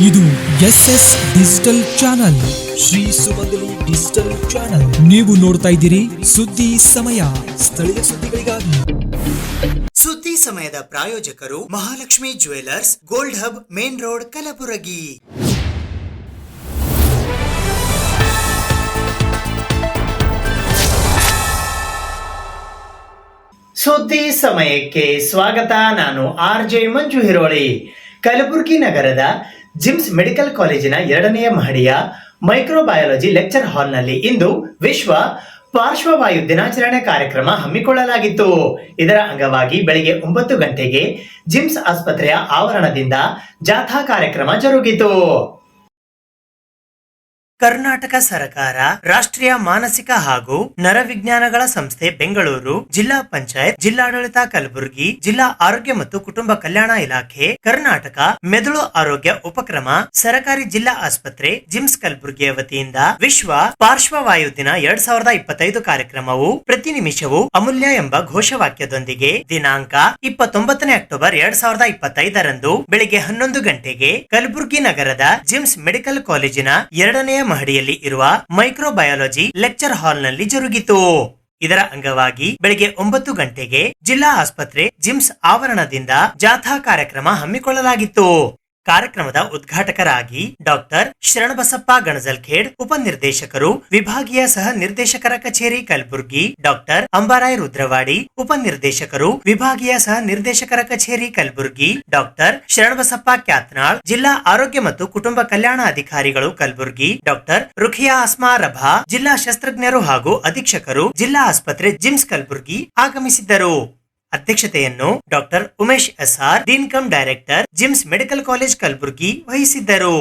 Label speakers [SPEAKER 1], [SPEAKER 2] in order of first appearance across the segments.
[SPEAKER 1] ಇದು SS digital channel, Shri ಸುಮಂಗಲಿ digital channel. ನೀವು ನೋಡ್ತಾ ಇದ್ದೀರಿ ಸುದ್ದಿ ಸಮಯ, ಸ್ಥಳೀಯ ಸುದ್ದಿಗಳಿಗಾಗಿ.
[SPEAKER 2] ಸುದ್ದಿ ಸಮಯದ ಪ್ರಾಯೋಜಕರು Mahalakshmi jewellers, gold hub, main road, Kalaburagi. ಸುದ್ದಿ ಸಮಯಕ್ಕೆ ಸ್ವಾಗತ. ನಾನು RJ ಮಂಜು ಹಿರೋಳಿ. ಕಲಬುರಗಿ ನಗರದ ಜಿಮ್ಸ್ ಮೆಡಿಕಲ್ ಕಾಲೇಜಿನ 2ನೇ ಮಹಡಿಯ ಮೈಕ್ರೋಬಯಾಲಜಿ ಲೆಕ್ಚರ್ ಹಾಲ್ನಲ್ಲಿ ಇಂದು ವಿಶ್ವ ಪಾರ್ಶ್ವವಾಯು ದಿನಾಚರಣೆ ಕಾರ್ಯಕ್ರಮ ಹಮ್ಮಿಕೊಳ್ಳಲಾಗಿತ್ತು. ಇದರ ಅಂಗವಾಗಿ ಬೆಳಗ್ಗೆ 9 ಗಂಟೆಗೆ ಜಿಮ್ಸ್ ಆಸ್ಪತ್ರೆಯ ಆವರಣದಿಂದ ಜಾಥಾ ಕಾರ್ಯಕ್ರಮ ಜರುಗಿತು. ಕರ್ನಾಟಕ ಸರ್ಕಾರ, ರಾಷ್ಟ್ರೀಯ ಮಾನಸಿಕ ಹಾಗೂ ನರವಿಜ್ಞಾನಗಳ ಸಂಸ್ಥೆ ಬೆಂಗಳೂರು, ಜಿಲ್ಲಾ ಪಂಚಾಯತ್, ಜಿಲ್ಲಾಡಳಿತ ಕಲಬುರಗಿ, ಜಿಲ್ಲಾ ಆರೋಗ್ಯ ಮತ್ತು ಕುಟುಂಬ ಕಲ್ಯಾಣ ಇಲಾಖೆ, ಕರ್ನಾಟಕ ಮೆದುಳು ಆರೋಗ್ಯ ಉಪಕ್ರಮ, ಸರಕಾರಿ ಜಿಲ್ಲಾ ಆಸ್ಪತ್ರೆ ಜಿಮ್ಸ್ ಕಲಬುರಗಿಯ ವತಿಯಿಂದ ವಿಶ್ವ ಪಾರ್ಶ್ವವಾಯು ದಿನ 2025 ಕಾರ್ಯಕ್ರಮವು ಪ್ರತಿ ನಿಮಿಷವೂ ಅಮೂಲ್ಯ ಎಂಬ ಘೋಷವಾಕ್ಯದೊಂದಿಗೆ ದಿನಾಂಕ 29 ಅಕ್ಟೋಬರ್ 2025 ಬೆಳಿಗ್ಗೆ 11 ಗಂಟೆಗೆ ಕಲಬುರಗಿ ನಗರದ ಜಿಮ್ಸ್ ಮೆಡಿಕಲ್ ಕಾಲೇಜಿನ 2ನೇ ಮಹಡಿಯಲ್ಲಿ ಇರುವ ಮೈಕ್ರೋಬಯಾಲಜಿ ಲೆಕ್ಚರ್ ಹಾಲ್ನಲ್ಲಿ ಜರುಗಿತು. ಇದರ ಅಂಗವಾಗಿ ಬೆಳಗ್ಗೆ 9 ಗಂಟೆಗೆ ಜಿಲ್ಲಾ ಆಸ್ಪತ್ರೆ ಜಿಮ್ಸ್ ಆವರಣದಿಂದ ಜಾಥಾ ಕಾರ್ಯಕ್ರಮ ಹಮ್ಮಿಕೊಳ್ಳಲಾಗಿತ್ತು. ಕಾರ್ಯಕ್ರಮದ ಉದ್ಘಾಟಕರಾಗಿ ಡಾಕ್ಟರ್ ಶರಣಬಸಪ್ಪ ಗಣಜಲ್ಖೇಡ್, ಉಪನಿರ್ದೇಶಕರು, ವಿಭಾಗೀಯ ಸಹ ನಿರ್ದೇಶಕರ ಕಚೇರಿ ಕಲಬುರಗಿ, ಡಾಕ್ಟರ್ ಅಂಬಾರಾಯ್ ರುದ್ರವಾಡಿ, ಉಪನಿರ್ದೇಶಕರು, ವಿಭಾಗೀಯ ಸಹ ನಿರ್ದೇಶಕರ ಕಚೇರಿ ಕಲಬುರಗಿ, ಡಾಕ್ಟರ್ ಶರಣಬಸಪ್ಪ ಕ್ಯಾತ್ನಾಳ್, ಜಿಲ್ಲಾ ಆರೋಗ್ಯ ಮತ್ತು ಕುಟುಂಬ ಕಲ್ಯಾಣ ಅಧಿಕಾರಿಗಳು ಕಲಬುರಗಿ, ಡಾಕ್ಟರ್ ರುಖಿಯಾ ಅಸ್ಮಾ ರಭಾ, ಜಿಲ್ಲಾ ಶಸ್ತ್ರಜ್ಞರು ಹಾಗೂ ಅಧೀಕ್ಷಕರು, ಜಿಲ್ಲಾ ಆಸ್ಪತ್ರೆ ಜಿಮ್ಸ್ ಕಲಬುರಗಿ ಆಗಮಿಸಿದ್ದರು. ಅಧ್ಯಕ್ಷತೆಯನ್ನು doctor Umesh SR, dean cum director GIMS medical college Kalaburagi ವಹಿಸಿದ್ದರು.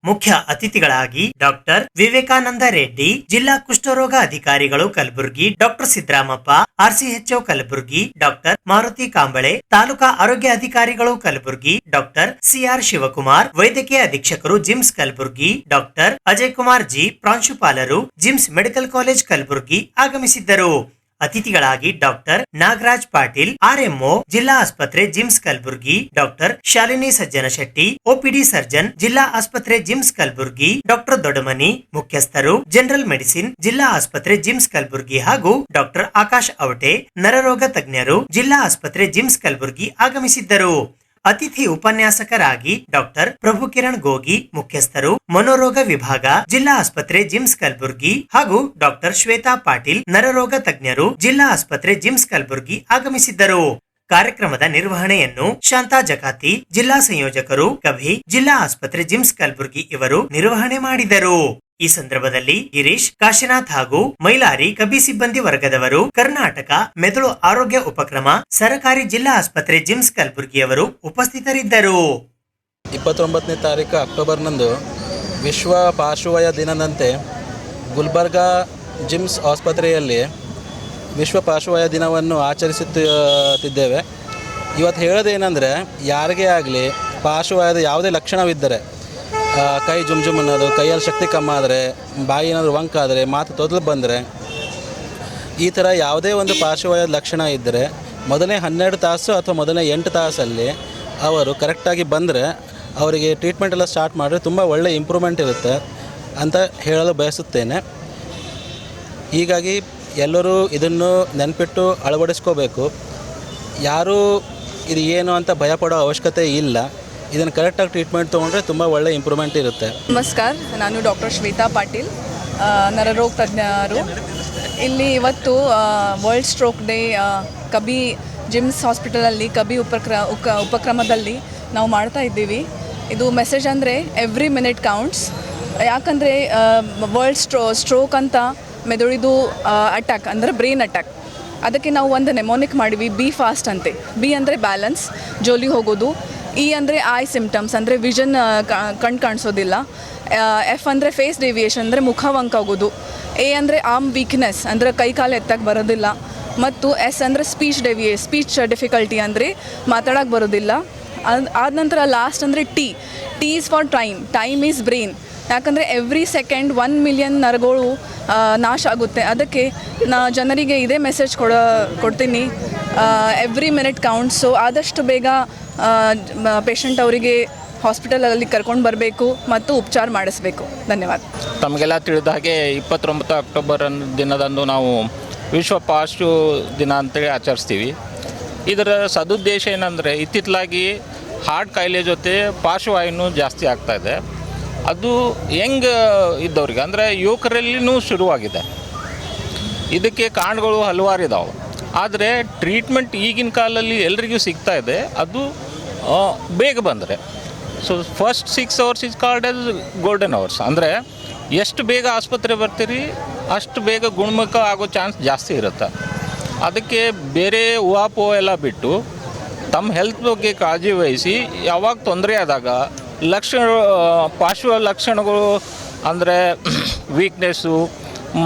[SPEAKER 2] ಮುಖ್ಯ ಅತಿಥಿಗಳಾಗಿ ಡಾಕ್ಟರ್ ವಿವೇಕಾನಂದ ರೆಡ್ಡಿ, ಜಿಲ್ಲಾ ಕುಷ್ಠರೋಗ ಅಧಿಕಾರಿಗಳು Kalaburagi, doctor Siddaramappa, RCHO Kalaburagi, doctor Maruti Kamble, taluka ಆರೋಗ್ಯ ಅಧಿಕಾರಿಗಳು ಕಲಬುರಗಿ, ಡಾಕ್ಟರ್ CR ಶಿವಕುಮಾರ್, ವೈದ್ಯಕೀಯ ಅಧೀಕ್ಷಕರು ಜಿಮ್ಸ್ ಕಲಬುರಗಿ, ಡಾಕ್ಟರ್ ಅಜಯ್ ಕುಮಾರ್ ಜಿ, ಪ್ರಾಂಶುಪಾಲರು ಜಿಮ್ಸ್ ಮೆಡಿಕಲ್ ಕಾಲೇಜ್ ಕಲಬುರಗಿ ಆಗಮಿಸಿದ್ದರು. ಅತಿಥಿಗಳಾಗಿ ಡಾಕ್ಟರ್ ನಾಗರಾಜ್ ಪಾಟೀಲ್, RMO ಜಿಲ್ಲಾ ಆಸ್ಪತ್ರೆ ಜಿಮ್ಸ್ ಕಲಬುರಗಿ, ಡಾಕ್ಟರ್ ಶಾಲಿನಿ ಸಜ್ಜನ ಶೆಟ್ಟಿ, OPD ಸರ್ಜನ್ ಜಿಲ್ಲಾ ಆಸ್ಪತ್ರೆ ಜಿಮ್ಸ್ ಕಲಬುರಗಿ, ಡಾಕ್ಟರ್ ದೊಡಮನಿ, ಮುಖ್ಯಸ್ಥರು ಜನರಲ್ ಮೆಡಿಸಿನ್ ಜಿಲ್ಲಾ ಆಸ್ಪತ್ರೆ ಜಿಮ್ಸ್ ಕಲಬುರಗಿ ಹಾಗೂ ಡಾಕ್ಟರ್ ಆಕಾಶ್ ಅವಟೆ, ನರರೋಗ ತಜ್ಞರು ಜಿಲ್ಲಾ ಆಸ್ಪತ್ರೆ ಜಿಮ್ಸ್ ಕಲಬುರಗಿ ಆಗಮಿಸಿದ್ದರು. ಅತಿಥಿ ಉಪನ್ಯಾಸಕರಾಗಿ ಡಾಕ್ಟರ್ ಪ್ರಭು ಕಿರಣ್ ಗೋಗಿ, ಮುಖ್ಯಸ್ಥರು ಮನೋರೋಗ ವಿಭಾಗ ಜಿಲ್ಲಾ ಆಸ್ಪತ್ರೆ ಜಿಮ್ಸ್ ಕಲಬುರಗಿ ಹಾಗೂ ಡಾಕ್ಟರ್ ಶ್ವೇತಾ ಪಾಟೀಲ್, ನರರೋಗ ತಜ್ಞರು ಜಿಲ್ಲಾ ಆಸ್ಪತ್ರೆ ಜಿಮ್ಸ್ ಕಲಬುರಗಿ ಆಗಮಿಸಿದ್ದರು. ಕಾರ್ಯಕ್ರಮದ ನಿರ್ವಹಣೆಯನ್ನು ಶಾಂತಾ ಜಕಾತಿ, ಜಿಲ್ಲಾ ಸಂಯೋಜಕರು ಕಭಿ, ಜಿಲ್ಲಾ ಆಸ್ಪತ್ರೆ ಜಿಮ್ಸ್ ಕಲಬುರಗಿ ಇವರು ನಿರ್ವಹಣೆ ಮಾಡಿದರು. ಈ ಸಂದರ್ಭದಲ್ಲಿ ಗಿರೀಶ್, ಕಾಶಿನಾಥ್ ಹಾಗೂ ಮೈಲಾರಿ ಕಬಿ ಸಿಬ್ಬಂದಿ ವರ್ಗದವರು, ಕರ್ನಾಟಕ ಮೆದುಳು ಆರೋಗ್ಯ ಉಪಕ್ರಮ, ಸರಕಾರಿ ಜಿಲ್ಲಾ ಆಸ್ಪತ್ರೆ ಜಿಮ್ಸ್ ಕಲಬುರಗಿಯವರು ಉಪಸ್ಥಿತರಿದ್ದರು.
[SPEAKER 3] 29ನೇ ತಾರೀಕು ಅಕ್ಟೋಬರ್ನಂದು ವಿಶ್ವ ಪಾರ್ಶ್ವವಾಯು ದಿನದಂತೆ ಗುಲ್ಬರ್ಗಾ ಜಿಮ್ಸ್ ಆಸ್ಪತ್ರೆಯಲ್ಲಿ ವಿಶ್ವ ಪಾರ್ಶ್ವವಾಯು ದಿನವನ್ನು ಆಚರಿಸುತ್ತಿದ್ದೇವೆ. ಇವತ್ತು ಹೇಳೋದೇನೆಂದರೆ, ಯಾರಿಗೇ ಆಗಲಿ ಪಾರ್ಶ್ವವಾಯುದ ಯಾವುದೇ ಲಕ್ಷಣವಿದ್ದರೆ, ಕೈ ಜುಮ್ ಅನ್ನೋದು, ಕೈಯಲ್ಲಿ ಶಕ್ತಿ ಕಮ್ಮಿ ಆದರೆ, ಬಾಯಿ ಏನಾದರೂ ವಂಕಾದರೆ, ಮಾತು ತೊದಲು ಬಂದರೆ, ಈ ಥರ ಯಾವುದೇ ಒಂದು ಪಾರ್ಶ್ವವಾಯು ಲಕ್ಷಣ ಇದ್ದರೆ ಮೊದಲನೇ 12 ತಾಸು ಅಥವಾ ಮೊದಲನೇ 8 ತಾಸಲ್ಲಿ ಅವರು ಕರೆಕ್ಟಾಗಿ ಬಂದರೆ ಅವರಿಗೆ ಟ್ರೀಟ್ಮೆಂಟ್ ಎಲ್ಲ ಸ್ಟಾರ್ಟ್ ಮಾಡಿದ್ರೆ ತುಂಬ ಒಳ್ಳೆಯ ಇಂಪ್ರೂವ್ಮೆಂಟ್ ಇರುತ್ತೆ ಅಂತ ಹೇಳಲು ಬಯಸುತ್ತೇನೆ. ಹೀಗಾಗಿ ಎಲ್ಲರೂ ಇದನ್ನು ನೆನಪಿಟ್ಟು ಅಳವಡಿಸ್ಕೋಬೇಕು. ಯಾರೂ ಇದು ಏನು ಅಂತ ಭಯಪಡೋ ಅವಶ್ಯಕತೆ ಇಲ್ಲ. ಇದನ್ನು ಕರೆಕ್ಟಾಗಿ ಟ್ರೀಟ್ಮೆಂಟ್ ತೊಗೊಂಡ್ರೆ ತುಂಬ ಒಳ್ಳೆ ಇಂಪ್ರೂವ್ಮೆಂಟ್ ಇರುತ್ತೆ.
[SPEAKER 4] ನಮಸ್ಕಾರ, ನಾನು ಡಾಕ್ಟರ್ ಶ್ವೇತಾ ಪಾಟೀಲ್, ನರರೋಗ ತಜ್ಞರು. ಇಲ್ಲಿ ಇವತ್ತು ವರ್ಲ್ಡ್ ಸ್ಟ್ರೋಕ್ ಡೇ ಕಬಿ ಜಿಮ್ಸ್ ಹಾಸ್ಪಿಟಲಲ್ಲಿ ಕಬಿ ಉಪಕ್ರಮದಲ್ಲಿ ನಾವು ಮಾಡ್ತಾ ಇದ್ದೀವಿ. ಇದು ಮೆಸೇಜ್ ಅಂದರೆ ಎವ್ರಿ ಮಿನಿಟ್ ಕೌಂಟ್ಸ್. ಯಾಕಂದರೆ ವರ್ಲ್ಡ್ ಸ್ಟ್ರೋಕ್ ಅಂತ ಮೆದುಳಿದು ಅಟ್ಯಾಕ್ ಅಂದರೆ ಬ್ರೈನ್ ಅಟ್ಯಾಕ್. ಅದಕ್ಕೆ ನಾವು ಒಂದು ನೆಮೋನಿಕ್ ಮಾಡಿವಿ, ಬಿ ಫಾಸ್ಟ್ ಅಂತೆ. ಬಿ ಅಂದರೆ ಬ್ಯಾಲೆನ್ಸ್, ಜೋಲಿ ಹೋಗೋದು. ಇ ಅಂದರೆ ಐ ಸಿಮ್ಟಮ್ಸ್ ಅಂದರೆ ವಿಷನ್ ಕಣ್ಣು ಕಾಣಿಸೋದಿಲ್ಲ. ಎಫ್ ಅಂದರೆ ಫೇಸ್ ಡೆವಿಯೇಷನ್ ಅಂದರೆ ಮುಖ ವಂಕಾಗೋದು. ಎ ಅಂದರೆ ಆರ್ಮ್ ವೀಕ್ನೆಸ್ ಅಂದರೆ ಕೈ ಕಾಲು ಎತ್ತಕ್ಕೆ ಬರೋದಿಲ್ಲ. ಮತ್ತು S ಅಂದರೆ ಸ್ಪೀಚ್ ಡಿಫಿಕಲ್ಟಿ ಅಂದರೆ ಮಾತಾಡೋಕ್ಕೆ ಬರೋದಿಲ್ಲ. ಆದ ನಂತರ ಲಾಸ್ಟ್ ಅಂದರೆ T is for time is brain. ಯಾಕಂದರೆ ಎವ್ರಿ ಸೆಕೆಂಡ್ 1 ಮಿಲಿಯನ್ ನರಗಳು ನಾಶ ಆಗುತ್ತೆ. ಅದಕ್ಕೆ ಜನರಿಗೆ ಇದೇ ಮೆಸೇಜ್ ಕೊಡ್ತೀನಿ, ಎವ್ರಿ ಮಿನಿಟ್ ಕೌಂಟ್ಸ್. ಸೊ ಆದಷ್ಟು ಬೇಗ ಪೇಷಂಟ್ ಅವರಿಗೆ ಹಾಸ್ಪಿಟಲಲ್ಲಿ ಕರ್ಕೊಂಡು ಬರಬೇಕು ಮತ್ತು ಉಪಚಾರ ಮಾಡಿಸಬೇಕು. ಧನ್ಯವಾದ.
[SPEAKER 5] ತಮಗೆಲ್ಲ ತಿಳಿದ ಹಾಗೆ 29 ಅಕ್ಟೋಬರ್ ದಿನದಂದು ನಾವು ವಿಶ್ವ ಪಾರ್ಶ್ವ ದಿನ ಅಂತೇಳಿ ಆಚರಿಸ್ತೀವಿ. ಇದರ ಸದುದ್ದೇಶ ಏನಂದರೆ ಇತ್ತಿತ್ತಲಾಗಿ ಹಾರ್ಟ್ ಕಾಯಿಲೆ ಜೊತೆ ಪಾರ್ಶ್ವವಾಯುನೂ ಜಾಸ್ತಿ ಆಗ್ತಾಯಿದೆ. ಅದು ಯಂಗ್ ಇದ್ದವ್ರಿಗೆ ಅಂದರೆ ಯುವಕರಲ್ಲಿನೂ ಶುರುವಾಗಿದೆ. ಇದಕ್ಕೆ ಕಾರಣಗಳು ಹಲವಾರು ಇದ್ದಾವೆ. ಆದರೆ ಟ್ರೀಟ್ಮೆಂಟ್ ಈಗಿನ ಕಾಲದಲ್ಲಿ ಎಲ್ರಿಗೂ ಸಿಗ್ತಾ ಇದೆ. ಅದು ಬೇಗ ಬಂದರೆ first 6 hours is called as golden hours. ಅಂದರೆ ಎಷ್ಟು ಬೇಗ ಆಸ್ಪತ್ರೆ ಬರ್ತೀರಿ ಅಷ್ಟು ಬೇಗ ಗುಣಮುಖ ಆಗೋ ಚಾನ್ಸ್ ಜಾಸ್ತಿ ಇರುತ್ತೆ. ಅದಕ್ಕೆ ಬೇರೆ ಊಹಾಪೋಹ ಎಲ್ಲ ಬಿಟ್ಟು ತಮ್ಮ ಹೆಲ್ತ್ ಬಗ್ಗೆ ಕಾಳಜಿ ವಹಿಸಿ ಯಾವಾಗ ತೊಂದರೆ ಆದಾಗ ಪಾರ್ಶ್ವ ಲಕ್ಷಣಗಳು ಅಂದರೆ ವೀಕ್ನೆಸ್ಸು,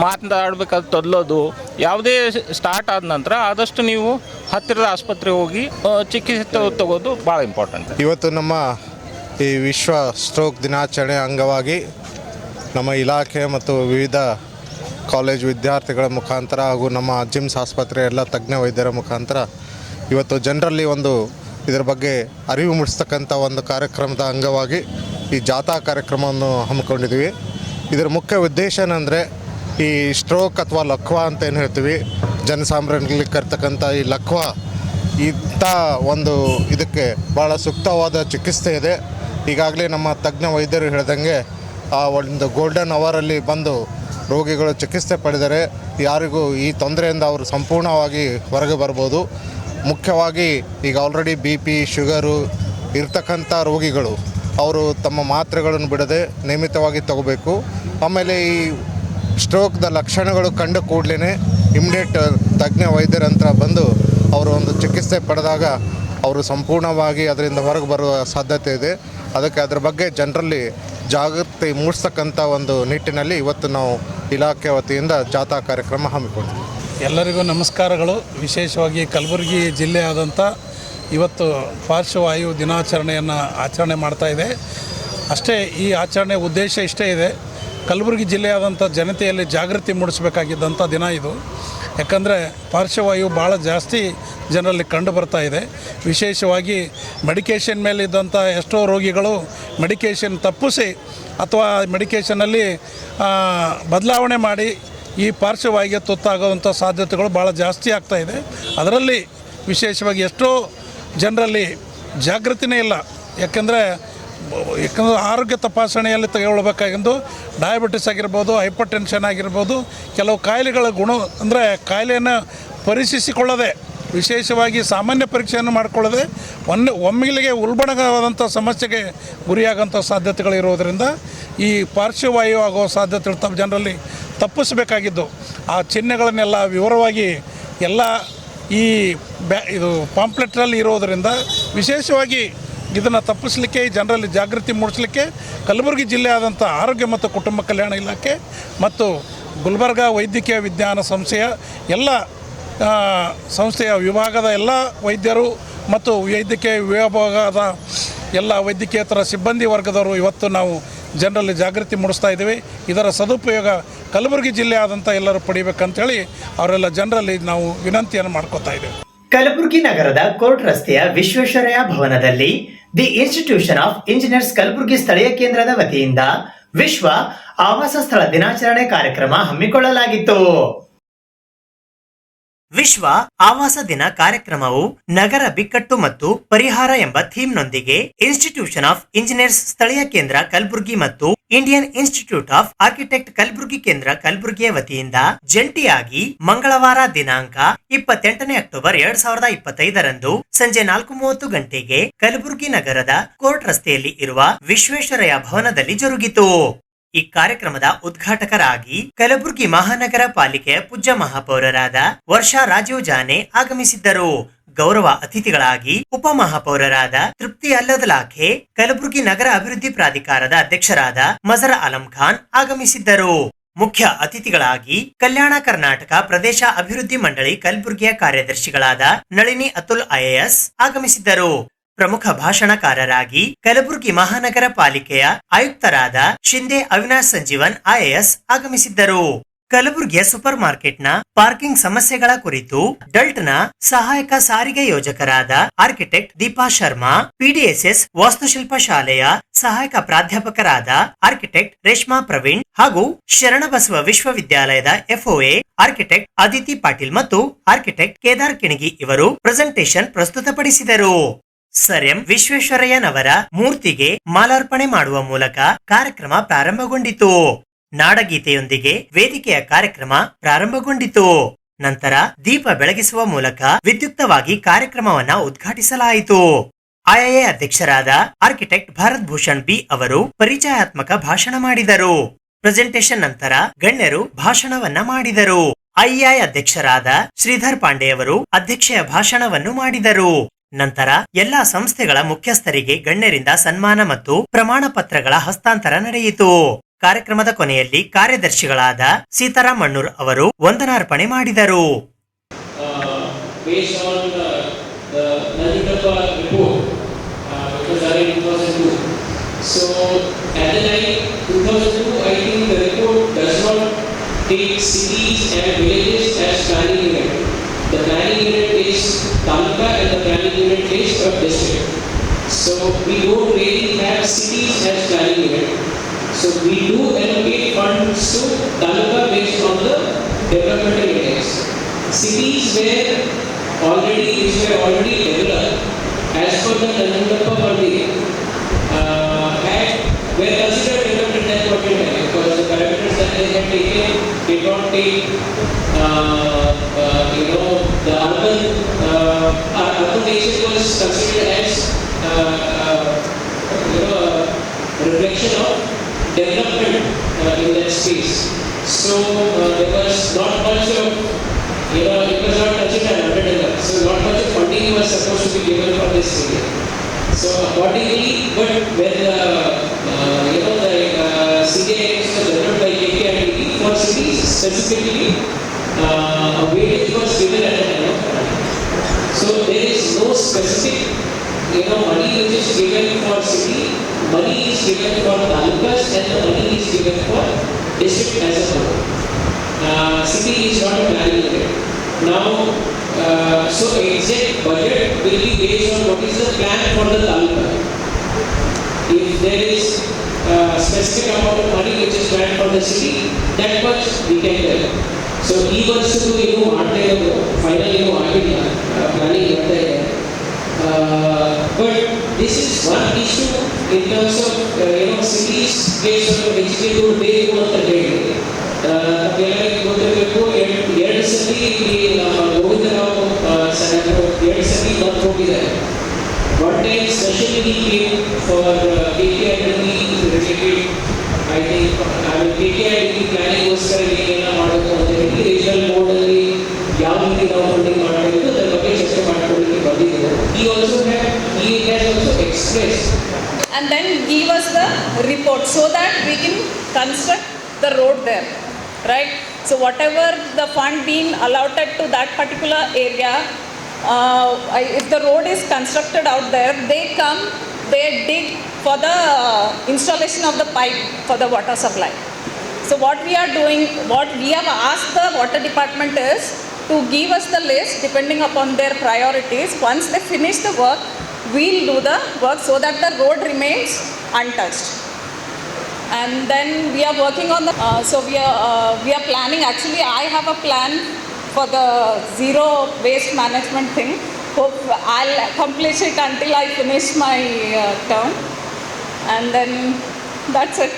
[SPEAKER 5] ಮಾತನಾಡಬೇಕಾದ್ರೆ ತೊದಲೋದು ಯಾವುದೇ ಸ್ಟಾರ್ಟ್ ಆದ ನಂತರ ಆದಷ್ಟು ನೀವು ಹತ್ತಿರದ ಆಸ್ಪತ್ರೆಗೆ ಹೋಗಿ ಚಿಕಿತ್ಸೆ ತಗೋದು ಭಾಳ ಇಂಪಾರ್ಟೆಂಟ್.
[SPEAKER 6] ಇವತ್ತು ನಮ್ಮ ಈ ವಿಶ್ವ ಸ್ಟ್ರೋಕ್ ದಿನಾಚರಣೆ ಅಂಗವಾಗಿ ನಮ್ಮ ಇಲಾಖೆ ಮತ್ತು ವಿವಿಧ ಕಾಲೇಜ್ ವಿದ್ಯಾರ್ಥಿಗಳ ಮುಖಾಂತರ ಹಾಗೂ ನಮ್ಮ ಜಿಮ್ಸ್ ಆಸ್ಪತ್ರೆ ಎಲ್ಲ ತಜ್ಞ ವೈದ್ಯರ ಮುಖಾಂತರ ಇವತ್ತು ಜನರಲ್ಲಿ ಒಂದು ಇದರ ಬಗ್ಗೆ ಅರಿವು ಮೂಡಿಸ್ತಕ್ಕಂಥ ಒಂದು ಕಾರ್ಯಕ್ರಮದ ಅಂಗವಾಗಿ ಈ ಜಾಥಾ ಕಾರ್ಯಕ್ರಮವನ್ನು ಹಮ್ಮಿಕೊಂಡಿದ್ದೀವಿ. ಇದರ ಮುಖ್ಯ ಉದ್ದೇಶ ಏನಂದರೆ ಈ ಸ್ಟ್ರೋಕ್ ಅಥವಾ ಲಕ್ವಾ ಅಂತ ಏನು ಹೇಳ್ತೀವಿ, ಜನಸಾಮಾನ್ಯರಿಗೆ ಕರ್ತಕ್ಕಂಥ ಈ ಲಕ್ವಾ ಇಂಥ ಒಂದು ಇದಕ್ಕೆ ಭಾಳ ಸೂಕ್ತವಾದ ಚಿಕಿತ್ಸೆ ಇದೆ. ಈಗಾಗಲೇ ನಮ್ಮ ತಜ್ಞ ವೈದ್ಯರು ಹೇಳ್ದಂಗೆ ಆ ಒಂದು ಗೋಲ್ಡನ್ ಅವರಲ್ಲಿ ಬಂದು ರೋಗಿಗಳು ಚಿಕಿತ್ಸೆ ಪಡೆದರೆ ಯಾರಿಗೂ ಈ ತೊಂದರೆಯಿಂದ ಅವರು ಸಂಪೂರ್ಣವಾಗಿ ಹೊರಗೆ ಬರ್ಬೋದು. ಮುಖ್ಯವಾಗಿ ಈಗ ಆಲ್ರೆಡಿ BP, ಶುಗರು ಇರ್ತಕ್ಕಂಥ ರೋಗಿಗಳು ಅವರು ತಮ್ಮ ಮಾತ್ರೆಗಳನ್ನು ಬಿಡದೆ ನಿಯಮಿತವಾಗಿ ತಗೋಬೇಕು. ಆಮೇಲೆ ಈ ಸ್ಟ್ರೋಕ್ದ ಲಕ್ಷಣಗಳು ಕಂಡು ಕೂಡಲೇ ಇಮ್ಮಿಡಿಯೇಟ್ ತಜ್ಞ ವೈದ್ಯರ ಹತ್ರ ಬಂದು ಅವರು ಒಂದು ಚಿಕಿತ್ಸೆ ಪಡೆದಾಗ ಅವರು ಸಂಪೂರ್ಣವಾಗಿ ಅದರಿಂದ ಹೊರಗೆ ಬರುವ ಸಾಧ್ಯತೆ ಇದೆ. ಅದಕ್ಕೆ ಅದರ ಬಗ್ಗೆ ಜನರಲ್ಲಿ ಜಾಗೃತಿ ಮೂಡಿಸ್ತಕ್ಕಂಥ ಒಂದು ನಿಟ್ಟಿನಲ್ಲಿ ಇವತ್ತು ನಾವು ಇಲಾಖೆ ವತಿಯಿಂದ ಜಾಥಾ ಕಾರ್ಯಕ್ರಮ ಹಮ್ಮಿಕೊಂಡಿದ್ದೀವಿ.
[SPEAKER 7] ಎಲ್ಲರಿಗೂ ನಮಸ್ಕಾರಗಳು. ವಿಶೇಷವಾಗಿ ಕಲಬುರಗಿ ಜಿಲ್ಲೆಯಾದಂಥ ಇವತ್ತು ಪಾರ್ಶ್ವವಾಯು ದಿನಾಚರಣೆಯನ್ನು ಆಚರಣೆ ಮಾಡ್ತಾ ಇದೆ. ಅಷ್ಟೇ, ಈ ಆಚರಣೆ ಉದ್ದೇಶ ಇಷ್ಟೇ ಇದೆ, ಕಲಬುರಗಿ ಜಿಲ್ಲೆಯಾದಂಥ ಜನತೆಯಲ್ಲಿ ಜಾಗೃತಿ ಮೂಡಿಸಬೇಕಾಗಿದ್ದಂಥ ದಿನ ಇದು. ಯಾಕಂದರೆ ಪಾರ್ಶ್ವವಾಯು ಭಾಳ ಜಾಸ್ತಿ ಜನರಲ್ಲಿ ಕಂಡು ಬರ್ತಾ ಇದೆ. ವಿಶೇಷವಾಗಿ ಮೆಡಿಕೇಷನ್ ಮೇಲೆ ಇದ್ದಂಥ ಎಷ್ಟೋ ರೋಗಿಗಳು ಮೆಡಿಕೇಷನ್ ತಪ್ಪಿಸಿ ಅಥವಾ ಮೆಡಿಕೇಷನಲ್ಲಿ ಬದಲಾವಣೆ ಮಾಡಿ ಈ ಪಾರ್ಶ್ವವಾಯುಗೆ ತುತ್ತಾಗುವಂಥ ಸಾಧ್ಯತೆಗಳು ಭಾಳ ಜಾಸ್ತಿ ಆಗ್ತಾಯಿದೆ. ಅದರಲ್ಲಿ ವಿಶೇಷವಾಗಿ ಎಷ್ಟೋ ಜನರಲ್ಲಿ ಜಾಗೃತಿನೇ ಇಲ್ಲ. ಯಾಕಂದರೆ ಆರೋಗ್ಯ ತಪಾಸಣೆಯಲ್ಲಿ ತೆಗೆದುಕೊಳ್ಬೇಕಾಗಿದ್ದು ಡಯಾಬಿಟಿಸ್ ಆಗಿರ್ಬೋದು, ಹೈಪರ್ ಟೆನ್ಷನ್ ಆಗಿರ್ಬೋದು, ಕೆಲವು ಕಾಯಿಲೆಗಳ ಅಂದರೆ ಕಾಯಿಲೆಯನ್ನು ಪರೀಕ್ಷಿಸಿಕೊಳ್ಳದೆ, ವಿಶೇಷವಾಗಿ ಸಾಮಾನ್ಯ ಪರೀಕ್ಷೆಯನ್ನು ಮಾಡಿಕೊಳ್ಳದೆ ಒಮ್ಮೆಗೆ ಉಲ್ಬಣವಾದಂಥ ಸಮಸ್ಯೆಗೆ ಗುರಿಯಾಗೋಂಥ ಸಾಧ್ಯತೆಗಳಿರೋದರಿಂದ ಈ ಪಾರ್ಶ್ವವಾಯು ಆಗೋ ಸಾಧ್ಯತೆಗಳು ಜನರಲ್ಲಿ ತಪ್ಪಿಸಬೇಕಾಗಿದ್ದು ಆ ಚಿಹ್ನೆಗಳನ್ನೆಲ್ಲ ವಿವರವಾಗಿ ಎಲ್ಲ ಈ ಇದು ಪಾಂಪ್ಲೆಟ್ರಲ್ಲಿ ಇರೋದರಿಂದ ವಿಶೇಷವಾಗಿ ಇದನ್ನು ತಪ್ಪಿಸಲಿಕ್ಕೆ, ಜನರಲ್ಲಿ ಜಾಗೃತಿ ಮೂಡಿಸಲಿಕ್ಕೆ ಕಲಬುರಗಿ ಜಿಲ್ಲೆಯಾದಂಥ ಆರೋಗ್ಯ ಮತ್ತು ಕುಟುಂಬ ಕಲ್ಯಾಣ ಇಲಾಖೆ ಮತ್ತು ಗುಲ್ಬರ್ಗಾ ವೈದ್ಯಕೀಯ ವಿಜ್ಞಾನ ಸಂಸ್ಥೆಯ ಎಲ್ಲ ಸಂಸ್ಥೆಯ ವಿಭಾಗದ ಎಲ್ಲ ವೈದ್ಯರು ಮತ್ತು ವೈದ್ಯಕೀಯ ವಿಭಾಗದ ಎಲ್ಲ ವೈದ್ಯಕೇತರ ಸಿಬ್ಬಂದಿ ವರ್ಗದವರು ಇವತ್ತು ನಾವು ಜನರಲ್ಲಿ ಜಾಗೃತಿ ಮೂಡಿಸ್ತಾ ಇದ್ದೀವಿ. ಇದರ ಸದುಪಯೋಗ ಕಲಬುರಗಿ ಜಿಲ್ಲೆಯಾದಂಥ ಎಲ್ಲರೂ ಪಡಿಬೇಕಂತೇಳಿ ಅವರೆಲ್ಲ ಜನರಲ್ಲಿ ನಾವು ವಿನಂತಿಯನ್ನು ಮಾಡ್ಕೋತಾ ಇದ್ದೇವೆ.
[SPEAKER 2] ಕಲಬುರಗಿ ನಗರದ ಕೋರ್ಟ್ ರಸ್ತೆಯ ವಿಶ್ವೇಶ್ವರಯ್ಯ ಭವನದಲ್ಲಿ the institution of engineers Kalaburagi ಸ್ಥಳೀಯ ಕೇಂದ್ರದ ವತಿಯಿಂದ ವಿಶ್ವ ಆವಾಸ ಸ್ಥಳ ದಿನಾಚರಣೆ ಕಾರ್ಯಕ್ರಮ ಹಮ್ಮಿಕೊಳ್ಳಲಾಗಿತ್ತು. ವಿಶ್ವ ಆವಾಸ ದಿನ ಕಾರ್ಯಕ್ರಮವು ನಗರ ಬಿಕ್ಕಟ್ಟು ಮತ್ತು ಪರಿಹಾರ ಎಂಬ ಥೀಮ್ನೊಂದಿಗೆ ಇನ್ಸ್ಟಿಟ್ಯೂಷನ್ ಆಫ್ ಇಂಜಿನಿಯರ್ಸ್ ಸ್ಥಳೀಯ ಕೇಂದ್ರ ಕಲಬುರಗಿ ಮತ್ತು Indian institute of architect Kalaburagi ಕೇಂದ್ರ ಕಲಬುರಗಿಯ ವತಿಯಿಂದ ಜಂಟಿಯಾಗಿ ಮಂಗಳವಾರ ದಿನಾಂಕ 28 ಅಕ್ಟೋಬರ್ 2025 ಸಂಜೆ 4:30 ಗಂಟೆಗೆ ಕಲಬುರಗಿ ನಗರದ ಕೋರ್ಟ್ ರಸ್ತೆಯಲ್ಲಿ ಇರುವ ವಿಶ್ವೇಶ್ವರಯ್ಯ ಭವನದಲ್ಲಿ ಜರುಗಿತು. ಈ ಕಾರ್ಯಕ್ರಮದ ಉದ್ಘಾಟಕರಾಗಿ ಕಲಬುರಗಿ ಮಹಾನಗರ ಪಾಲಿಕೆಯ ಪೂಜ್ಯ ಮಹಾಪೌರರಾದ ವರ್ಷಾ ರಾಜೀವ್ ಜಾನೆ ಆಗಮಿಸಿದ್ದರು. ಗೌರವ ಅತಿಥಿಗಳಾಗಿ ಉಪಮಹಾಪೌರರಾದ ತೃಪ್ತಿ ಅಲ್ಲದಲಾಖೆ, ಕಲಬುರಗಿ ನಗರ ಅಭಿವೃದ್ಧಿ ಪ್ರಾಧಿಕಾರದ ಅಧ್ಯಕ್ಷರಾದ ಮಜರ್ ಆಲಂ ಖಾನ್ ಆಗಮಿಸಿದ್ದರು. ಮುಖ್ಯ ಅತಿಥಿಗಳಾಗಿ ಕಲ್ಯಾಣ ಕರ್ನಾಟಕ ಪ್ರದೇಶ ಅಭಿವೃದ್ಧಿ ಮಂಡಳಿ ಕಲಬುರಗಿಯ ಕಾರ್ಯದರ್ಶಿಗಳಾದ ನಳಿನಿ ಅತುಲ್ IAS ಆಗಮಿಸಿದ್ದರು. ಪ್ರಮುಖ ಭಾಷಣಕಾರರಾಗಿ ಕಲಬುರಗಿ ಮಹಾನಗರ ಪಾಲಿಕೆಯ ಆಯುಕ್ತರಾದ ಶಿಂದೆ ಅವಿನಾಶ್ ಸಂಜೀವನ್ IAS ಆಗಮಿಸಿದ್ದರು. ಕಲಬುರಗಿಯ ಸೂಪರ್ ಮಾರ್ಕೆಟ್ನ ಪಾರ್ಕಿಂಗ್ ಸಮಸ್ಯೆಗಳ ಕುರಿತು ಡಲ್ಟ್ನ ಸಹಾಯಕ ಸಾರಿಗೆ ಯೋಜಕರಾದ ಆರ್ಕಿಟೆಕ್ಟ್ ದೀಪಾ ಶರ್ಮಾ, ಪಿಡಿಎಸ್ಎಸ್ ವಾಸ್ತುಶಿಲ್ಪ ಶಾಲೆಯ ಸಹಾಯಕ ಪ್ರಾಧ್ಯಾಪಕರಾದ ಆರ್ಕಿಟೆಕ್ಟ್ ರೇಷ್ಮಾ ಪ್ರವೀಣ್ ಹಾಗೂ ಶರಣಬಸವ ವಿಶ್ವವಿದ್ಯಾಲಯದ ಎಫ್ಒಎ ಆರ್ಕಿಟೆಕ್ಟ್ ಅದಿತಿ ಪಾಟೀಲ್ ಮತ್ತು ಆರ್ಕಿಟೆಕ್ಟ್ ಕೇದಾರ್ ಕಿಣಗಿ ಇವರು ಪ್ರೆಸೆಂಟೇಷನ್ ಪ್ರಸ್ತುತಪಡಿಸಿದರು. ಸರ್ ಎಂ ವಿಶ್ವೇಶ್ವರಯ್ಯನವರ ಮೂರ್ತಿಗೆ ಮಾಲಾರ್ಪಣೆ ಮಾಡುವ ಮೂಲಕ ಕಾರ್ಯಕ್ರಮ ಪ್ರಾರಂಭಗೊಂಡಿತು. ನಾಡಗೀತೆಯೊಂದಿಗೆ ವೇದಿಕೆಯ ಕಾರ್ಯಕ್ರಮ ಪ್ರಾರಂಭಗೊಂಡಿತು. ನಂತರ ದೀಪ ಬೆಳಗಿಸುವ ಮೂಲಕ ವಿದ್ಯುಕ್ತವಾಗಿ ಕಾರ್ಯಕ್ರಮವನ್ನ ಉದ್ಘಾಟಿಸಲಾಯಿತು. ಐಐಎ ಅಧ್ಯಕ್ಷರಾದ ಆರ್ಕಿಟೆಕ್ಟ್ ಭಾರತ್ ಭೂಷಣ್ ಬಿ ಅವರು ಪರಿಚಯಾತ್ಮಕ ಭಾಷಣ ಮಾಡಿದರು. ಪ್ರೆಸೆಂಟೇಷನ್ ನಂತರ ಗಣ್ಯರು ಭಾಷಣವನ್ನ ಮಾಡಿದರು. ಐಐಎ ಅಧ್ಯಕ್ಷರಾದ ಶ್ರೀಧರ್ ಪಾಂಡೆ ಅವರು ಅಧ್ಯಕ್ಷೆಯ ಭಾಷಣವನ್ನು ಮಾಡಿದರು. ನಂತರ ಎಲ್ಲಾ ಸಂಸ್ಥೆಗಳ ಮುಖ್ಯಸ್ಥರಿಗೆ ಗಣ್ಯರಿಂದ ಸನ್ಮಾನ ಮತ್ತು ಪ್ರಮಾಣ ಪತ್ರಗಳ ಹಸ್ತಾಂತರ ನಡೆಯಿತು. ಕಾರ್ಯಕ್ರಮದ ಕೊನೆಯಲ್ಲಿ ಕಾರ್ಯದರ್ಶಿಗಳಾದ ಸೀತಾರಾಮ್ ಮಣ್ಣೂರ್ ಅವರು ವಂದನಾರ್ಪಣೆ ಮಾಡಿದರು.
[SPEAKER 8] The planning unit is Taluka and the planning unit is a district. So we don't really have cities as planning unit. So we do allocate funds to Taluka based on the developmental index. Cities which were already developed as per the Nanjangappa funding were considered developed at that point in time because the parameters that they had taken did not take the urban nature was considered as reflection of development in that space. So there was not much of it was not touched at undertaker. So not much of funding was supposed to be given for this area. So accordingly, but when the CJX was developed by KKIDB for cities specifically, a weightage was given at the time of funding. So there is no specific money which is given for city, money is given for talukas and the money is given for district as a whole. City is not a planning unit. Now, so exact budget will be based on what is the plan for the taluka. If there is a specific amount of money which is planned for the city, that much we can tell. So he wants to do final planning but this is one issue in terms of cities based on which they do based on the day. ಎರಡು ಸತಿ ಗೋವಿಂದರಾವ್ ಹೋಗಿದ್ದಾರೆ. One time specially he came for KKIDB related, I think KKIDB planning ಗೋಸ್ಕರ ಏನೆಲ್ಲ ಮಾಡಬೇಕು ಅಂತ ಹೇಳಿ regional board ಅಲ್ಲಿ ಯಾವ ರೀತಿ ನಾವು ಫಂಡಿಂಗ್ ಮಾಡಬೇಕು ಅದರ ಬಗ್ಗೆ ಚರ್ಚೆ ಮಾಡ್ಕೊಳ್ಳಿಕ್ಕೆ ಬಂದಿದ್ದರು. He has also expressed
[SPEAKER 4] and then give us the report so that we can construct the road there, right? So whatever the fund being allotted to that particular area, if the road is constructed out there, they dig for the installation of the pipe for the water supply. So what we are doing, what we have asked the water department is to give us the list depending upon their priorities. Once they finish the work, we'll do the work so that the road remains untouched. And then we are working on the we are planning, actually I have a plan for the zero waste management thing. Hope I'll accomplish it until I finish my term, and then that's it.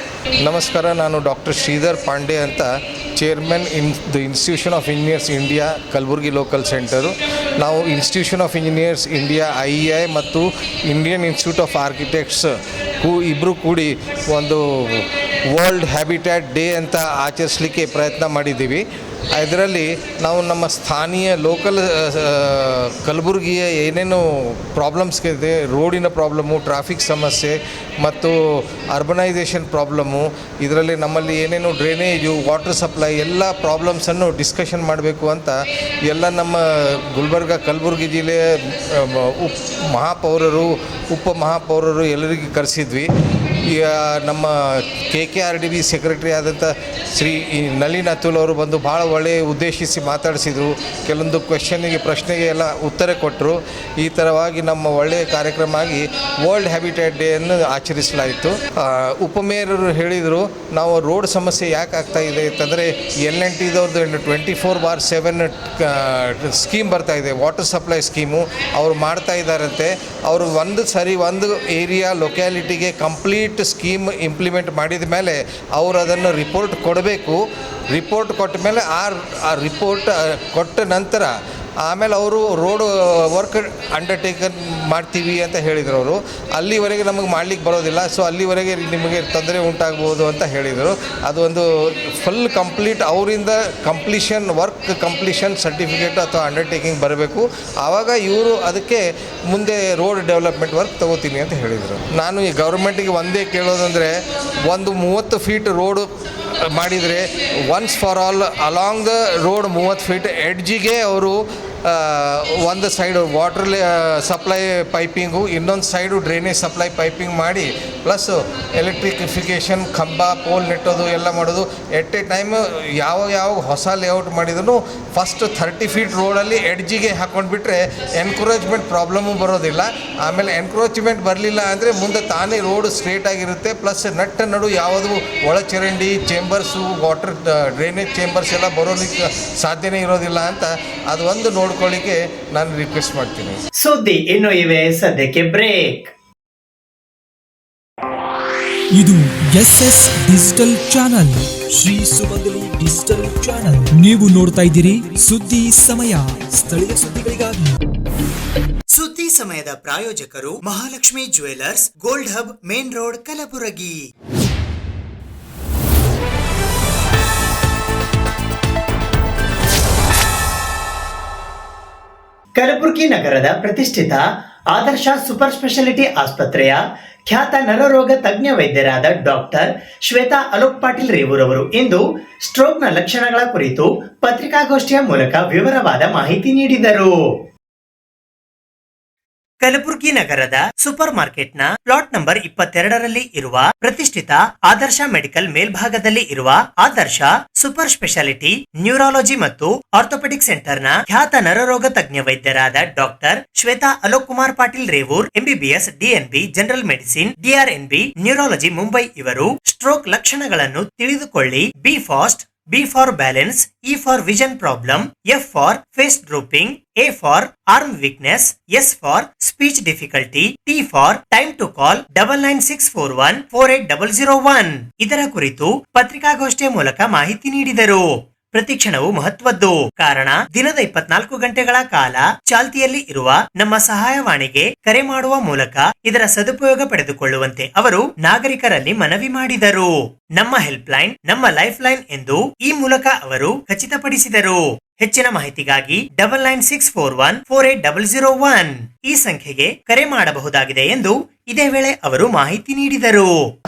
[SPEAKER 9] ನಮಸ್ಕಾರ, ನಾನು doctor Shridhar Pande ಅಂತ, chairman the institution of engineers India Kalaburagi local centre. ನಾವು institution of engineers India IEI ಮತ್ತು Indian institute of architects ಇಬ್ಬರು ಕೂಡಿ ಒಂದು world habitat day ಅಂತ ಆಚರಿಸಲಿಕ್ಕೆ ಪ್ರಯತ್ನ ಮಾಡಿದ್ದೀವಿ. ಇದರಲ್ಲಿ ನಾವು ನಮ್ಮ ಸ್ಥಾನೀಯ ಲೋಕಲ್ ಕಲಬುರಗಿಯ ಏನೇನು ಪ್ರಾಬ್ಲಮ್ಸ್ ಇದೆ, ರೋಡಿನ ಪ್ರಾಬ್ಲಮ್ಮು, ಟ್ರಾಫಿಕ್ ಸಮಸ್ಯೆ ಮತ್ತು ಅರ್ಬನೈಸೇಷನ್ ಪ್ರಾಬ್ಲಮ್ಮು, ಇದರಲ್ಲಿ ನಮ್ಮಲ್ಲಿ ಏನೇನು ಡ್ರೈನೇಜು, ವಾಟರ್ ಸಪ್ಲೈ ಎಲ್ಲ ಪ್ರಾಬ್ಲಮ್ಸನ್ನು ಡಿಸ್ಕಷನ್ ಮಾಡಬೇಕು ಅಂತ ಎಲ್ಲ ನಮ್ಮ ಗುಲ್ಬರ್ಗ ಕಲಬುರಗಿ ಜಿಲ್ಲೆಯ ಉಪ ಮಹಾಪೌರರು ಎಲ್ಲರಿಗೆ ಕರೆಸಿದ್ವಿ. ನಮ್ಮ KKRDB ಸೆಕ್ರೆಟರಿ ಆದಂಥ ಶ್ರೀ ನಳಿನ್ ಅತುಲ್ ಅವರು ಬಂದು ಭಾಳ ಒಳ್ಳೆಯ ಉದ್ದೇಶಿಸಿ ಮಾತಾಡಿಸಿದರು. ಕೆಲವೊಂದು ಪ್ರಶ್ನೆಗೆ ಎಲ್ಲ ಉತ್ತರ ಕೊಟ್ಟರು. ಈ ಥರವಾಗಿ ನಮ್ಮ ಒಳ್ಳೆಯ ಕಾರ್ಯಕ್ರಮ ಆಗಿ ವರ್ಲ್ಡ್ ಹ್ಯಾಬಿಟ್ಯಾಟ್ ಡೇಯನ್ನು ಆಚರಿಸಲಾಯಿತು. ಉಪಮೇಯರರು ಹೇಳಿದರು, ನಾವು ರೋಡ್ ಸಮಸ್ಯೆ ಯಾಕೆ ಆಗ್ತಾ ಇದೆ ಅಂತಂದರೆ L&Tದವ್ರದ್ದು 24/7 ಸ್ಕೀಮ್ ಬರ್ತಾ ಇದೆ, ವಾಟರ್ ಸಪ್ಲೈ ಸ್ಕೀಮು ಅವರು ಮಾಡ್ತಾ ಇದ್ದಾರಂತೆ. ಅವರು ಒಂದು ಏರಿಯಾ ಲೊಕ್ಯಾಲಿಟಿಗೆ ಕಂಪ್ಲೀಟ್ ಸ್ಕೀಮ್ ಇಂಪ್ಲಿಮೆಂಟ್ ಮಾಡಿದ ಮೇಲೆ ಅವರು ಅದನ್ನು ರಿಪೋರ್ಟ್ ಕೊಡಬೇಕು. ರಿಪೋರ್ಟ್ ಕೊಟ್ಟ ಮೇಲೆ ಆ ರಿಪೋರ್ಟ್ ಕೊಟ್ಟ ನಂತರ ಆಮೇಲೆ ಅವರು ರೋಡ್ ವರ್ಕ್ ಅಂಡರ್ಟೇಕನ್ ಮಾಡ್ತೀವಿ ಅಂತ ಹೇಳಿದರು. ಅವರು ಅಲ್ಲಿವರೆಗೆ ನಮಗೆ ಮಾಡಲಿಕ್ಕೆ ಬರೋದಿಲ್ಲ, ಸೊ ಅಲ್ಲಿವರೆಗೆ ನಿಮಗೆ ತೊಂದರೆ ಉಂಟಾಗ್ಬೋದು ಅಂತ ಹೇಳಿದರು. ಅದು ಒಂದು ಫುಲ್ ಕಂಪ್ಲೀಟ್ ಅವರಿಂದ ವರ್ಕ್ ಕಂಪ್ಲೀಷನ್ ಸರ್ಟಿಫಿಕೇಟ್ ಅಥವಾ ಅಂಡರ್ಟೇಕಿಂಗ್ ಬರಬೇಕು. ಆವಾಗ ಇವರು ಅದಕ್ಕೆ ಮುಂದೆ ರೋಡ್ ಡೆವಲಪ್ಮೆಂಟ್ ವರ್ಕ್ ತಗೋತೀನಿ ಅಂತ ಹೇಳಿದರು. ನಾನು ಈ ಗೌರ್ಮೆಂಟಿಗೆ ಒಂದೇ ಕೇಳೋದಂದರೆ, ಒಂದು 30 ಫೀಟ್ ರೋಡು ಮಾಡಿದರೆ once for all along the road 30 feet ಎಡ್ಜಿಗೆ ಅವರು ಒಂದು ಸೈಡು ವಾಟರ್ ಸಪ್ಲೈ ಪೈಪಿಂಗು, ಇನ್ನೊಂದು ಸೈಡು ಡ್ರೈನೇಜ್ ಸಪ್ಲೈ ಪೈಪಿಂಗ್ ಮಾಡಿ, ಪ್ಲಸ್ ಎಲೆಕ್ಟ್ರಿಫಿಕೇಷನ್ ಕಂಬ ಪೋಲ್ ನೆಟ್ಟೋದು ಎಲ್ಲ ಮಾಡೋದು. ಎಟ್ ಎ ಟೈಮ್ ಯಾವ ಹೊಸ ಲೇಔಟ್ ಮಾಡಿದ್ರು ಫಸ್ಟ್ 30 ಫೀಟ್ ರೋಡಲ್ಲಿ ಎಡ್ಜಿಗೆ ಹಾಕ್ಕೊಂಡ್ಬಿಟ್ರೆ ಎನ್ಕ್ರೋಚ್ಮೆಂಟ್ ಪ್ರಾಬ್ಲಮ್ಮು ಬರೋದಿಲ್ಲ. ಆಮೇಲೆ ಎನ್ಕ್ರೋಚ್ಮೆಂಟ್ ಬರಲಿಲ್ಲ ಅಂದರೆ ಮುಂದೆ ತಾನೇ ರೋಡ್ ಸ್ಟ್ರೇಟ್ ಆಗಿರುತ್ತೆ. ಪ್ಲಸ್ ನಡು ಯಾವುದು ಒಳಚರಂಡಿ ಚೇಂಬರ್ಸು, ವಾಟರ್ ಡ್ರೈನೇಜ್ ಚೇಂಬರ್ಸ್ ಎಲ್ಲ ಬರೋದಕ್ಕೆ ಸಾಧ್ಯನೇ ಇರೋದಿಲ್ಲ ಅಂತ ಅದು ಒಂದು ನೋಡ್ಕೊಳ್ಳಿಕ್ಕೆ ನಾನು ರಿಕ್ವೆಸ್ಟ್ ಮಾಡ್ತೀನಿ.
[SPEAKER 2] ಸುದ್ದಿ ಇನ್ನು ಇವೆ, ಸದ್ಯಕ್ಕೆ ಬ್ರೇಕ್.
[SPEAKER 1] ಇದು SS ಡಿಜಿಟಲ್ ಚಾನಲ್, ಶ್ರೀ ಸುಮಂಗಲಿ ಡಿಜಿಟಲ್ ಚಾನಲ್. ನೀವು ನೋಡ್ತಾ ಇದ್ದೀರಿ ಸುದ್ದಿ ಸಮಯ, ಸ್ಥಳೀಯ ಸುದ್ದಿಗಳಿಗಾಗಿ.
[SPEAKER 2] ಸುದ್ದಿ ಸಮಯದ ಪ್ರಾಯೋಜಕರು Mahalakshmi jewellers, gold hub, main road, Kalaburagi. Kalaburagi ನಗರದ ಪ್ರತಿಷ್ಠಿತ ಆದರ್ಶ ಸೂಪರ್ ಸ್ಪೆಷಾಲಿಟಿ ಆಸ್ಪತ್ರೆಯ ಖ್ಯಾತ ನರರೋಗ ತಜ್ಞ ವೈದ್ಯರಾದ ಡಾಕ್ಟರ್ ಶ್ವೇತಾ ಅಲೋಕ್ ಪಾಟೀಲ್ ರೇವೂರ್ ಅವರು ಇಂದು ಸ್ಟ್ರೋಕ್ನ ಲಕ್ಷಣಗಳ ಕುರಿತು ಪತ್ರಿಕಾಗೋಷ್ಠಿಯ ಮೂಲಕ ವಿವರವಾದ ಮಾಹಿತಿ ನೀಡಿದರು. ಕಲಬುರಗಿ ನಗರದ ಸೂಪರ್ ಮಾರ್ಕೆಟ್ನ ಪ್ಲಾಟ್ ನಂಬರ್ 22ರಲ್ಲಿ ಇರುವ ಪ್ರತಿಷ್ಠಿತ ಆದರ್ಶ ಮೆಡಿಕಲ್ ಮೇಲ್ಭಾಗದಲ್ಲಿ ಇರುವ ಆದರ್ಶ ಸೂಪರ್ ಸ್ಪೆಷಾಲಿಟಿ ನ್ಯೂರಾಲಜಿ ಮತ್ತು ಆರ್ಥೋಪೆಡಿಕ್ ಸೆಂಟರ್ನ ಖ್ಯಾತ ನರರೋಗ ತಜ್ಞ ವೈದ್ಯರಾದ doctor Shweta Alok Kumar Patil Revur MBBS DNB general medicine DRNB neurology Mumbai ಇವರು ಸ್ಟ್ರೋಕ್ ಲಕ್ಷಣಗಳನ್ನು ತಿಳಿದುಕೊಳ್ಳಿ. B fast, B for balance, E for vision problem, F for face drooping, A for arm weakness, S for speech difficulty, T for time to call 9964148001 ಇದರ ಕುರಿತು ಪತ್ರಿಕಾಗೋಷ್ಠಿಯ ಮೂಲಕ ಮಾಹಿತಿ ನೀಡಿದರು. ಪ್ರತಿಕ್ಷಣವು ಮಹತ್ವದ್ದು. ಕಾರಣ ದಿನದ 24 ಗಂಟೆಗಳ ಕಾಲ ಚಾಲ್ತಿಯಲ್ಲಿ ಇರುವ ನಮ್ಮ ಸಹಾಯವಾಣಿಗೆ ಕರೆ ಮಾಡುವ ಮೂಲಕ ಇದರ ಸದುಪಯೋಗ ಪಡೆದುಕೊಳ್ಳುವಂತೆ ಅವರು ನಾಗರಿಕರಲ್ಲಿ ಮನವಿ ಮಾಡಿದರು. ನಮ್ಮ ಹೆಲ್ಪ್ ಲೈನ್ ನಮ್ಮ ಲೈಫ್ ಲೈನ್ ಎಂದು ಈ ಮೂಲಕ ಅವರು ಖಚಿತಪಡಿಸಿದರು. ಹೆಚ್ಚಿನ ಮಾಹಿತಿಗಾಗಿ 9964148001 ಈ ಸಂಖ್ಯೆಗೆ ಕರೆ ಮಾಡಬಹುದಾಗಿದೆ ಎಂದು ಇದೇ ವೇಳೆ ಅವರು ಮಾಹಿತಿ ನೀಡಿದರು.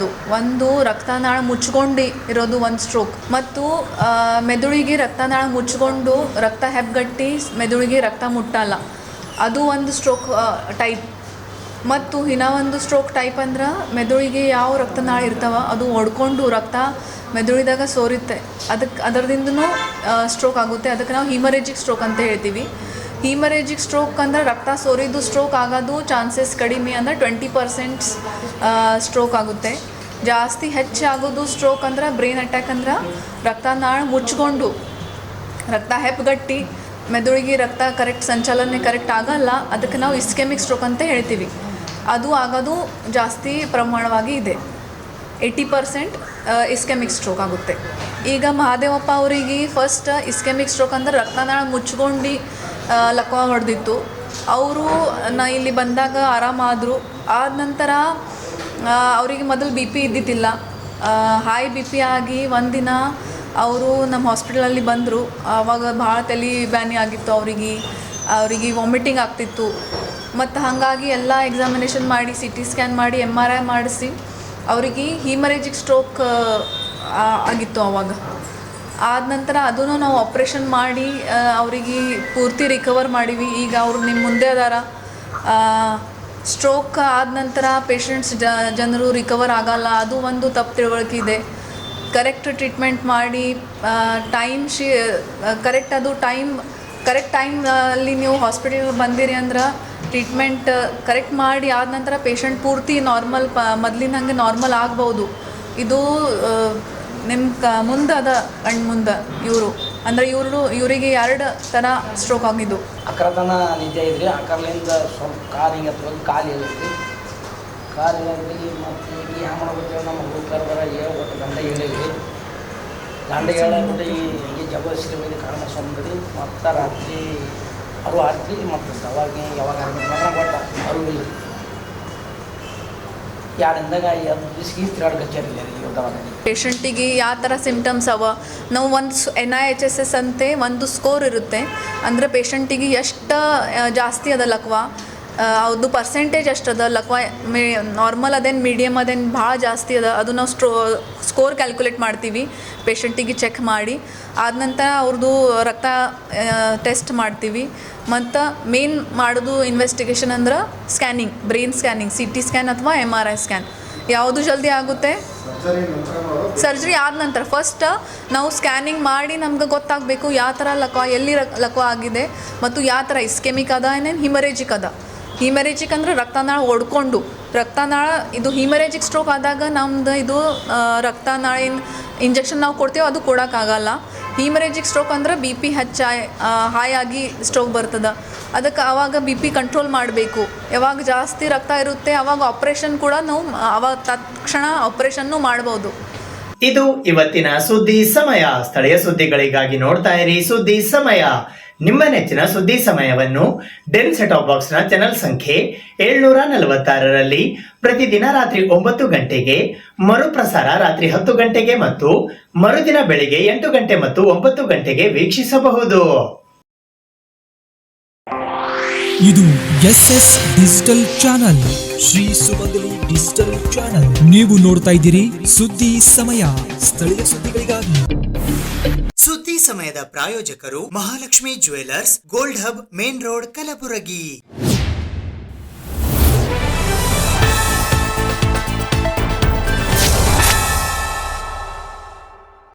[SPEAKER 4] ಒಂದು ರಕ್ತನಾಳ ಮುಚ್ಚಿಕೊಂಡು ಇರೋದು ಒಂದು ಸ್ಟ್ರೋಕ್, ಮತ್ತು ಮೆದುಳಿಗೆ ರಕ್ತನಾಳ ಮುಚ್ಚಿಕೊಂಡು ರಕ್ತ ಹೆಪ್ಪಗಟ್ಟಿ ಮೆದುಳಿಗೆ ರಕ್ತ ಮುಟ್ಟಲ್ಲ, ಅದು ಒಂದು ಸ್ಟ್ರೋಕ್ ಟೈಪ್. ಮತ್ತು ಇನ್ನೂ ಒಂದು ಸ್ಟ್ರೋಕ್ ಟೈಪ್ ಅಂದ್ರೆ ಮೆದುಳಿಗೆ ಯಾವ ರಕ್ತನಾಳ ಇರ್ತಾವ ಅದು ಒಡ್ಕೊಂಡು ರಕ್ತ ಮೆದುಳಿದಾಗ ಸೋರುತ್ತೆ, ಅದರದಿಂದನೂ ಸ್ಟ್ರೋಕ್ ಆಗುತ್ತೆ. ಅದಕ್ಕೆ ನಾವು ಹಿಮರೇಜಿಕ್ ಸ್ಟ್ರೋಕ್ ಅಂತ ಹೇಳ್ತೀವಿ. ಹಿಮರೇಜಿಕ್ ಸ್ಟ್ರೋಕ್ ಅಂದ್ರೆ ರಕ್ತ ಸೋರಿದ್ದು ಸ್ಟ್ರೋಕ್ ಆಗೋದು ಚಾನ್ಸಸ್ ಕಡಿಮೆ, ಅಂದರೆ 20% ಸ್ಟ್ರೋಕ್ ಆಗುತ್ತೆ. ಜಾಸ್ತಿ ಹೆಚ್ಚಾಗೋದು ಸ್ಟ್ರೋಕ್ ಅಂದ್ರೆ ಬ್ರೈನ್ ಅಟ್ಯಾಕ್, ಅಂದ್ರೆ ರಕ್ತನಾಳ ಮುಚ್ಕೊಂಡು ರಕ್ತ ಹೆಪ್ಪಗಟ್ಟಿ ಮೆದುಳಿಗೆ ರಕ್ತ ಕರೆಕ್ಟ್ ಸಂಚಾಲನೆ ಕರೆಕ್ಟ್ ಆಗಲ್ಲ, ಅದಕ್ಕೆ ನಾವು ಇಸ್ಕೆಮಿಕ್ ಸ್ಟ್ರೋಕ್ ಅಂತ ಹೇಳ್ತೀವಿ. ಅದು ಆಗೋದು ಜಾಸ್ತಿ ಪ್ರಮಾಣವಾಗಿ ಇದೆ. 80% ಇಸ್ಕೆಮಿಕ್ ಸ್ಟ್ರೋಕ್ ಆಗುತ್ತೆ. ಈಗ ಮಹಾದೇವಪ್ಪ ಅವರಿಗೆ ಫಸ್ಟ್ ಇಸ್ಕೆಮಿಕ್ ಸ್ಟ್ರೋಕ್ ಅಂದ್ರೆ ರಕ್ತನಾಳ ಮುಚ್ಕೊಂಡು ಲಕ್ವ ಹೊಡೆದಿತ್ತು. ಅವರು ಇಲ್ಲಿ ಬಂದಾಗ ಆರಾಮಾದರು. ಆದ ನಂತರ ಅವರಿಗೆ ಮೊದಲು BP ಇದ್ದಿದ್ದಿಲ್ಲ, ಹೈ BP ಆಗಿ ಒಂದಿನ ಅವರು ನಮ್ಮ ಹಾಸ್ಪಿಟಲಲ್ಲಿ ಬಂದರು. ಆವಾಗ ಭಾಳ ತಲೆ ಬ್ಯಾನಿ ಆಗಿತ್ತು, ಅವರಿಗೆ ವಾಮಿಟಿಂಗ್ ಆಗ್ತಿತ್ತು. ಮತ್ತು ಹಾಗಾಗಿ ಎಲ್ಲ ಎಕ್ಸಾಮಿನೇಷನ್ ಮಾಡಿ CT ಸ್ಕ್ಯಾನ್ ಮಾಡಿ MRI ಮಾಡಿಸಿ ಅವರಿಗೆ ಹಿಮರೇಜಿಕ್ ಸ್ಟ್ರೋಕ್ ಆಗಿತ್ತು. ಆವಾಗ ಆದ ನಂತರ ಅದನ್ನು ನಾವು ಆಪ್ರೇಷನ್ ಮಾಡಿ ಅವರಿಗೆ ಪೂರ್ತಿ ರಿಕವರ್ ಮಾಡೀವಿ. ಈಗ ಅವರು ನಿಮ್ಮ ಮುಂದೆ ಅದಾರ. ಸ್ಟ್ರೋಕ್ ಆದ ನಂತರ ಪೇಷಂಟ್ಸ್ ಜನರು ರಿಕವರ್ ಆಗಲ್ಲ, ಅದು ಒಂದು ತಪ್ಪು ತಿಳುವಳಿಕೆ ಇದೆ. ಕರೆಕ್ಟ್ ಟ್ರೀಟ್ಮೆಂಟ್ ಮಾಡಿ ಕರೆಕ್ಟ್ ಟೈಮಲ್ಲಿ ನೀವು ಹಾಸ್ಪಿಟಲ್ಗೆ ಬಂದಿರಿ ಅಂದ್ರೆ ಟ್ರೀಟ್ಮೆಂಟ್ ಕರೆಕ್ಟ್ ಮಾಡಿ ಆದ ನಂತರ ಪೇಷಂಟ್ ಪೂರ್ತಿ ನಾರ್ಮಲ್ ಮೊದಲಿನ ಹಂಗೆ ನಾರ್ಮಲ್ ಆಗ್ಬೋದು. ಇದು ನಿಮ್ಮ ಮುಂದೆ ಅದ ಕಣ್ಣು ಮುಂದೆ ಇವರಿಗೆ 2 ಥರ ಸ್ಟ್ರೋಕ್ ಆಗಿದ್ದು.
[SPEAKER 10] ಅಕರತನ ನಿದ್ದೆ ಇದ್ರಿ, ಅಕರ್ಲಿಂದ ಸ್ವಲ್ಪ ಕಾಲು ಹಿಂಗೆ ಅಥವಾ ಕಾಲು ಇಳಿದ್ರಿ, ಕಾಲು ಇಳಿದ್ರಿ. ಮತ್ತು ಈಗ ಹ್ಯಾಂಗೆ ಮಾಡ್ಬೇಕು, ನಮ್ಮ ಹುಡುಗರು ಬರ ಹೇಳ್ಬಿಟ್ಟು ಗಂಡ ಹೇಳಿದ್ರಿ, ಗಂಡ ಹೇಳ್ಬಿಟ್ಟು ಹಿಂಗೆ ಜಬರ್ದಸ್ತಿ ಮೇಲೆ ಕಾರಣ ಸೊಂದ್ರಿ. ಮತ್ತು ರಾತ್ರಿ ಅವರು ಆಡ್ರಿ, ಮತ್ತು ಯಾವಾಗ ಕೊಟ್ಟ ಅವರು ಇಲ್ಲ 2 ದಿನದಾಗ 2 ದಿವ್ಸಕ್ಕೆ ತಿರುಗಾಡ್ಕಚ್ಚಾರಿಲ್ಲ ರೀ ದವಾಖಾನೆ.
[SPEAKER 4] ಪೇಷಂಟಿಗೆ ಯಾವ ಥರ ಸಿಮ್ಟಮ್ಸ್ ಅವ, ನಾವು ಒಂದು NIHSS ಅಂತೆ ಒಂದು ಸ್ಕೋರ್ ಇರುತ್ತೆ. ಅಂದರೆ ಪೇಷಂಟಿಗೆ ಎಷ್ಟು ಜಾಸ್ತಿ ಅದ ಲಕ್ವ, ಅದು ಪರ್ಸೆಂಟೇಜ್ ಅಷ್ಟದ ಲಕ್ವ ನಾರ್ಮಲ್ ಅದೇನು ಮೀಡಿಯಮ್ ಅದೇನು ಭಾಳ ಜಾಸ್ತಿ ಅದ, ಅದು ನಾವು ಸ್ಕೋರ್ ಕ್ಯಾಲ್ಕುಲೇಟ್ ಮಾಡ್ತೀವಿ ಪೇಷಂಟಿಗೆ ಚೆಕ್ ಮಾಡಿ. ಆದ ನಂತರ ಅವ್ರದ್ದು ರಕ್ತ ಟೆಸ್ಟ್ ಮಾಡ್ತೀವಿ. ಮತ್ತು ಮೇನ್ ಮಾಡೋದು ಇನ್ವೆಸ್ಟಿಗೇಷನ್ ಅಂದ್ರೆ scanning, brain scanning, CT scan ಅಥವಾ MRI ಸ್ಕ್ಯಾನ್. ಯಾವುದು ಜಲ್ದಿ ಆಗುತ್ತೆ? ಸರ್ಜರಿ ಆದ ನಂತರ ಫಸ್ಟ್ ನಾವು ಸ್ಕ್ಯಾನಿಂಗ್ ಮಾಡಿ ನಮ್ಗೆ ಗೊತ್ತಾಗಬೇಕು ಯಾವ ಥರ ಲಕ್ವ, ಎಲ್ಲಿ ಲಕ್ವ ಆಗಿದೆ ಮತ್ತು ಯಾವ ಥರ ಇಸ್ಕೆಮಿಕ್ ಅದ, ಏನೇನು ಹಿಮರೇಜಿಕ್ ಅದ. ಹಿಮರೇಜಿಕ್ ಅಂದರೆ ರಕ್ತನಾಳ ಒಡ್ಕೊಂಡು, ರಕ್ತನಾಳ ಇದು ಹಿಮರೇಜಿಕ್ ಸ್ಟ್ರೋಕ್ ಆದಾಗ ನಮ್ದು ಇದು ರಕ್ತನಾಳ ಏನು ಇಂಜೆಕ್ಷನ್ ನಾವು ಕೊಡ್ತೇವೆ ಅದು ಕೊಡೋಕ್ಕಾಗಲ್ಲ. ಹಿಮರೇಜಿಕ್ ಸ್ಟ್ರೋಕ್ ಅಂದ್ರೆ BP ಹೈ ಆಗಿ ಸ್ಟ್ರೋಕ್ ಬರ್ತದೆ. ಅದಕ್ಕೆ ಆವಾಗ BP ಕಂಟ್ರೋಲ್ ಮಾಡಬೇಕು. ಯಾವಾಗ ಜಾಸ್ತಿ ರಕ್ತ ಇರುತ್ತೆ ಆವಾಗ ಆಪ್ರೇಷನ್ ಕೂಡ ನಾವು ಆವಾಗ ತಕ್ಷಣ ಆಪ್ರೇಷನ್ನು ಮಾಡ್ಬೋದು.
[SPEAKER 2] ಇದು ಇವತ್ತಿನ ಸುದ್ದಿ ಸಮಯ. ಸ್ಥಳೀಯ ಸುದ್ದಿಗಳಿಗಾಗಿ ನೋಡ್ತಾ ಇರಿ ಸುದ್ದಿ ಸಮಯ. ನಿಮ್ಮ ನೆಚ್ಚಿನ ಸುದ್ದಿ ಸಮಯವನ್ನು ಡೆನ್ ಸೆಟಾಪ್ ಬಾಕ್ಸ್ ನ ಚಾನೆಲ್ ಸಂಖ್ಯೆ 746ರಲ್ಲಿ ಪ್ರತಿದಿನ ರಾತ್ರಿ 9 ಗಂಟೆಗೆ, ಮರುಪ್ರಸಾರ ರಾತ್ರಿ 10 ಗಂಟೆಗೆ ಮತ್ತು ಮರುದಿನ ಬೆಳಿಗ್ಗೆ 8 ಗಂಟೆ ಮತ್ತು 9 ಗಂಟೆಗೆ ವೀಕ್ಷಿಸಬಹುದು.
[SPEAKER 1] ಇದು SS ಡಿಜಿಟಲ್ ಚಾನಲ್, ಶ್ರೀ ಸುಮಂಗಲಿ ಡಿಜಿಟಲ್ ಚಾನಲ್. ನೀವು ನೋಡ್ತಾ ಇದ್ದೀರಿ ಸುದ್ದಿ ಸಮಯ, ಸ್ಥಳೀಯ ಸುದ್ದಿಗಳಿಗಾಗಿ.
[SPEAKER 2] ಸುದ್ದಿ ಸಮಯದ ಪ್ರಾಯೋಜಕರು Mahalakshmi jewellers, gold hub, main road, Kalaburagi.